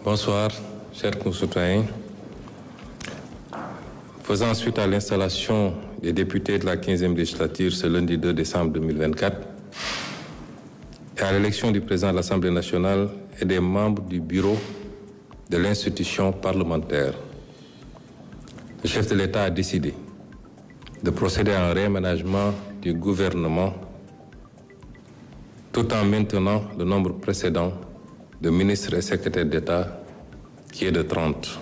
Bonsoir, chers concitoyens. Faisant suite à l'installation des députés de la 15e législature ce lundi 2 décembre 2024 et à l'élection du président de l'Assemblée nationale et des membres du bureau de l'institution parlementaire, le chef de l'État a décidé de procéder à un réaménagement du gouvernement tout en maintenant le nombre précédent de ministres et secrétaires d'État qui est de 30.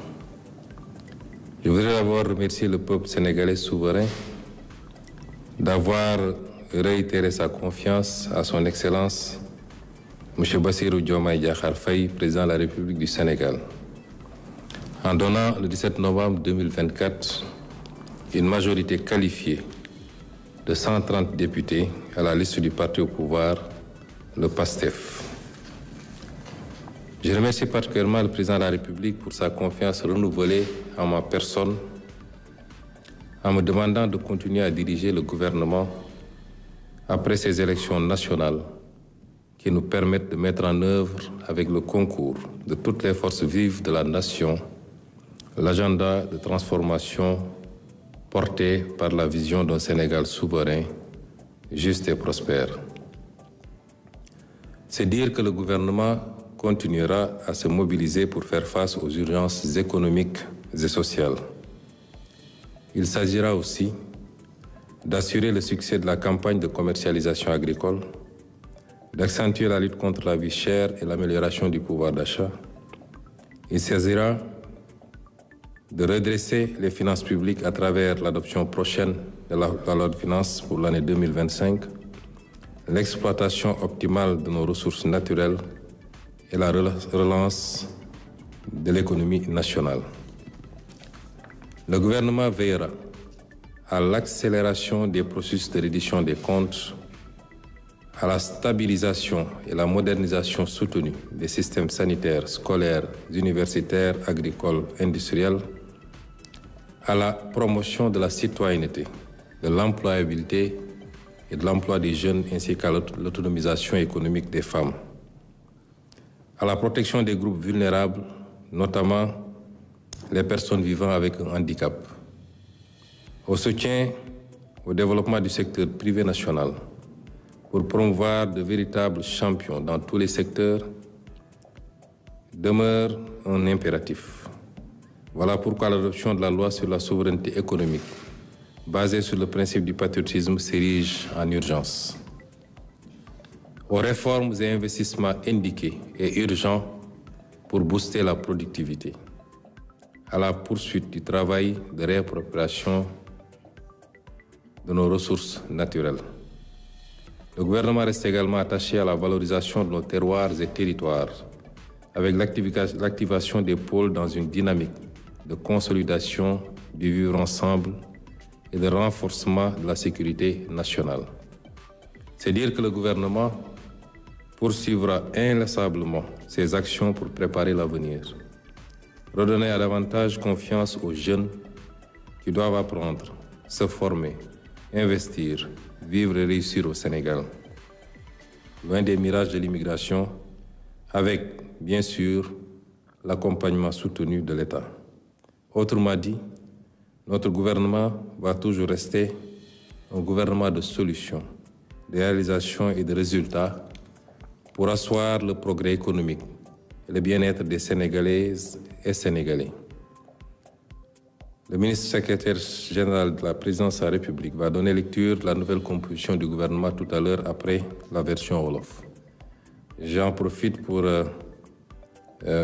Je voudrais d'abord remercier le peuple sénégalais souverain d'avoir réitéré sa confiance à son Excellence M. Bassirou Diomaye Diakhar Faye, président de la République du Sénégal, en donnant le 17 novembre 2024 une majorité qualifiée de 130 députés à la liste du parti au pouvoir, le PASTEF. Je remercie particulièrement le président de la République pour sa confiance renouvelée en ma personne en me demandant de continuer à diriger le gouvernement après ces élections nationales qui nous permettent de mettre en œuvre, avec le concours de toutes les forces vives de la nation, l'agenda de transformation porté par la vision d'un Sénégal souverain, juste et prospère. C'est dire que le gouvernement continuera à se mobiliser pour faire face aux urgences économiques et sociales. Il s'agira aussi d'assurer le succès de la campagne de commercialisation agricole, d'accentuer la lutte contre la vie chère et l'amélioration du pouvoir d'achat. Il s'agira de redresser les finances publiques à travers l'adoption prochaine de la loi de finances pour l'année 2025, l'exploitation optimale de nos ressources naturelles et la relance de l'économie nationale. Le gouvernement veillera à l'accélération des processus de reddition des comptes, à la stabilisation et la modernisation soutenue des systèmes sanitaires, scolaires, universitaires, agricoles, industriels, à la promotion de la citoyenneté, de l'employabilité et de l'emploi des jeunes ainsi qu'à l'autonomisation économique des femmes, à la protection des groupes vulnérables, notamment les personnes vivant avec un handicap, au soutien au développement du secteur privé national pour promouvoir de véritables champions dans tous les secteurs demeure un impératif. Voilà pourquoi l'adoption de la loi sur la souveraineté économique, basée sur le principe du patriotisme, s'érige en urgence. Aux réformes et investissements indiqués et urgents pour booster la productivité, à la poursuite du travail de réappropriation de nos ressources naturelles. Le gouvernement reste également attaché à la valorisation de nos terroirs et territoires, avec l'activation des pôles dans une dynamique de consolidation du vivre ensemble et de renforcement de la sécurité nationale. C'est dire que le gouvernement poursuivra inlassablement ses actions pour préparer l'avenir, redonner à davantage confiance aux jeunes qui doivent apprendre, se former, investir, vivre et réussir au Sénégal, loin des mirages de l'immigration, avec, bien sûr, l'accompagnement soutenu de l'État. Autrement dit, notre gouvernement va toujours rester un gouvernement de solutions, de réalisations et de résultats pour asseoir le progrès économique et le bien-être des Sénégalaises et Sénégalais. Le ministre secrétaire général de la présidence de la République va donner lecture de la nouvelle composition du gouvernement tout à l'heure après la version Wolof. J'en profite pour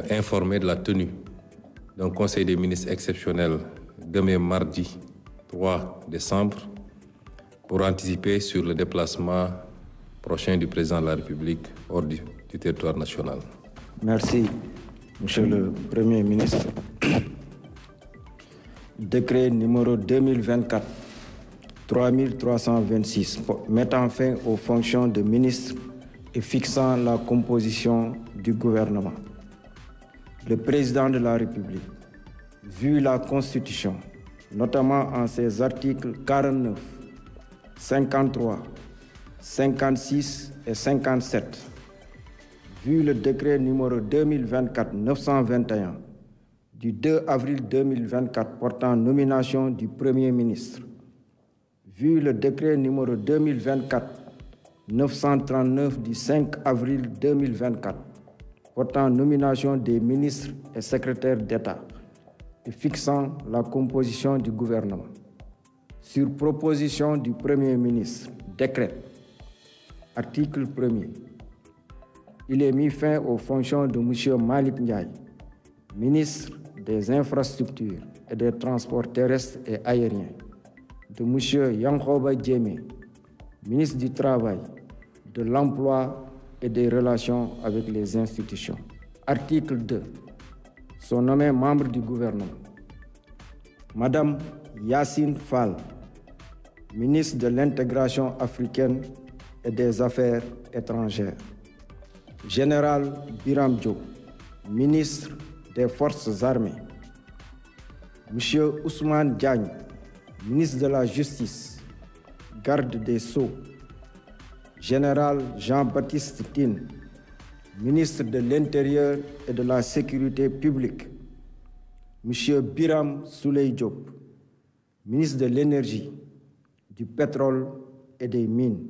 informer de la tenue d'un conseil des ministres exceptionnel demain mardi 3 décembre pour anticiper sur le déplacement prochain du président de la République hors du territoire national. Merci, Monsieur le Premier ministre. Décret numéro 2024-3326 mettant fin aux fonctions de ministre et fixant la composition du gouvernement. Le président de la République, vu la Constitution, notamment en ses articles 49, 53, 56 et 57, vu le décret numéro 2024-921 du 2 avril 2024 portant nomination du Premier ministre, vu le décret numéro 2024-939 du 5 avril 2024 portant nomination des ministres et secrétaires d'État et fixant la composition du gouvernement. Sur proposition du Premier ministre, décret. Article 1er. Il est mis fin aux fonctions de M. Malick Ndiaye, ministre des Infrastructures et des Transports terrestres et aériens, de M. Yankhoba Diémé, ministre du Travail, de l'Emploi et des Relations avec les institutions. Article 2. Sont nommés membres du gouvernement. Madame Yacine Fall, ministre de l'Intégration africaine et des Affaires étrangères. Général Biram Diop, ministre des Forces armées. Monsieur Ousmane Diagne, ministre de la Justice, garde des Sceaux. Général Jean-Baptiste Tine, ministre de l'Intérieur et de la Sécurité publique. Monsieur Biram Souley Diop, ministre de l'Énergie, du Pétrole et des Mines.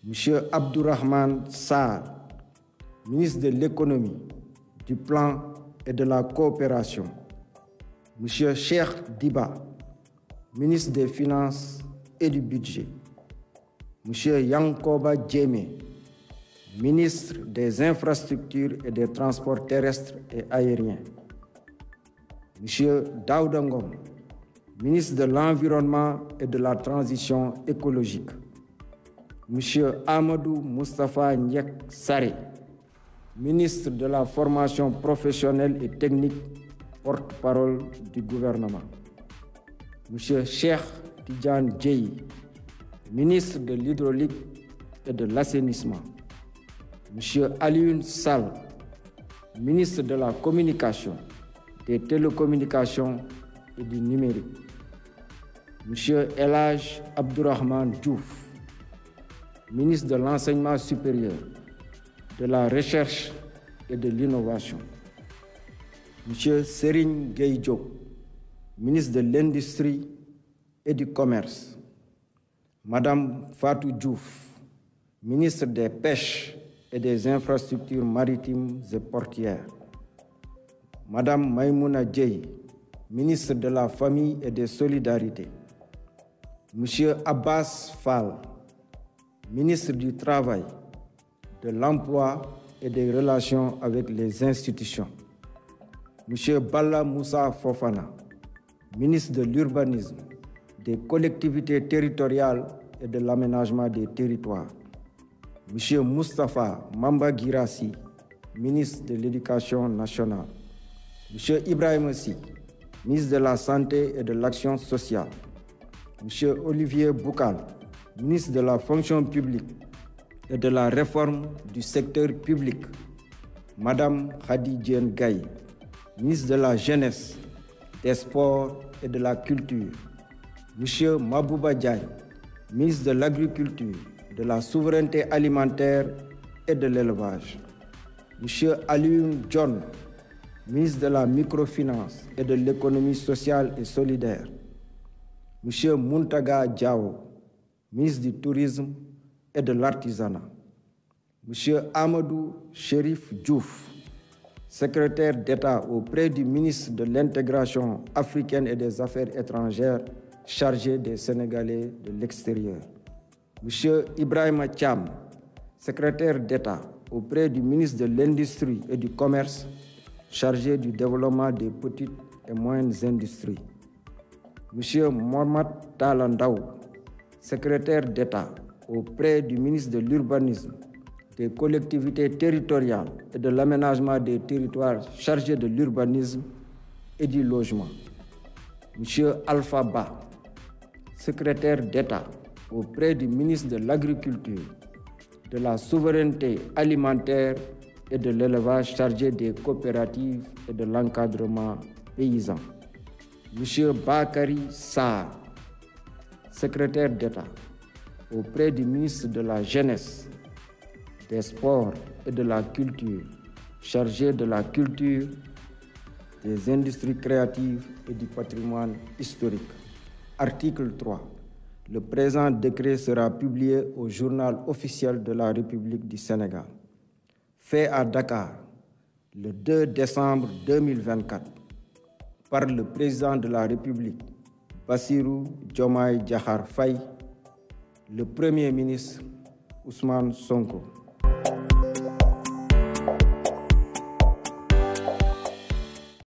Monsieur Abdourahmane Sarr, ministre de l'Économie, du Plan et de la Coopération. Monsieur Cheikh Diba, ministre des Finances et du Budget. Monsieur Yankhoba Diémé, ministre des Infrastructures et des Transports terrestres et aériens. Monsieur Daouda Ngom, ministre de l'Environnement et de la Transition écologique. Monsieur Amadou Moustapha Ndiek Sarré, ministre de la Formation professionnelle et technique, porte-parole du gouvernement. Monsieur Cheikh Tidiane Dièye, ministre de l'Hydraulique et de l'Assainissement. Monsieur Alioune Sall, ministre de la Communication, des Télécommunications et du Numérique. Monsieur El Hadj Abdourahmane Diouf, ministre de l'Enseignement supérieur, de la Recherche et de l'Innovation. Monsieur Serigne Gueye Diop, ministre de l'Industrie et du Commerce. Madame Fatou Diouf, ministre des Pêches et des Infrastructures maritimes et portuaires. Madame Maïmouna Dièye, ministre de la Famille et des Solidarités. Monsieur Abbas Fall, ministre du Travail, de l'Emploi et des Relations avec les institutions. Monsieur Balla Moussa Fofana, ministre de l'Urbanisme, des Collectivités territoriales et de l'Aménagement des territoires. Monsieur Moustapha Mamba Guirassi, ministre de l'Éducation nationale. Monsieur Ibrahim Sy, ministre de la Santé et de l'Action sociale. Monsieur Olivier Boukal, ministre de la Fonction publique et de la Réforme du secteur public. Madame Khady Diène Gaye, ministre de la Jeunesse, des Sports et de la Culture. Monsieur Mabouba Diagne, ministre de l'Agriculture, de la Souveraineté alimentaire et de l'Élevage. Monsieur Alioune John, ministre de la Microfinance et de l'Économie sociale et solidaire. Monsieur Muntaga Diawo, ministre du Tourisme et de l'Artisanat. Monsieur Amadou Chérif Diouf, secrétaire d'État auprès du ministre de l'Intégration africaine et des Affaires étrangères, chargé des Sénégalais de l'extérieur. Monsieur Ibrahima Thiam, secrétaire d'État auprès du ministre de l'Industrie et du Commerce, chargé du développement des petites et moyennes industries. Monsieur Mohamed Talandaou, secrétaire d'État auprès du ministre de l'Urbanisme, des collectivités territoriales et de l'aménagement des territoires, chargé de l'urbanisme et du logement. Monsieur Alpha Ba, secrétaire d'État auprès du ministre de l'Agriculture, de la Souveraineté alimentaire et de l'élevage, chargé des coopératives et de l'encadrement paysan. Monsieur Bakary Sarr, secrétaire d'État auprès du ministre de la Jeunesse, des sports et de la culture, chargé de la culture, des industries créatives et du patrimoine historique. Article 3. Le présent décret sera publié au journal officiel de la République du Sénégal. Fait à Dakar le 2 décembre 2024 par le président de la République, Bassirou Diomaye Diakhar Faye, le Premier ministre Ousmane Sonko.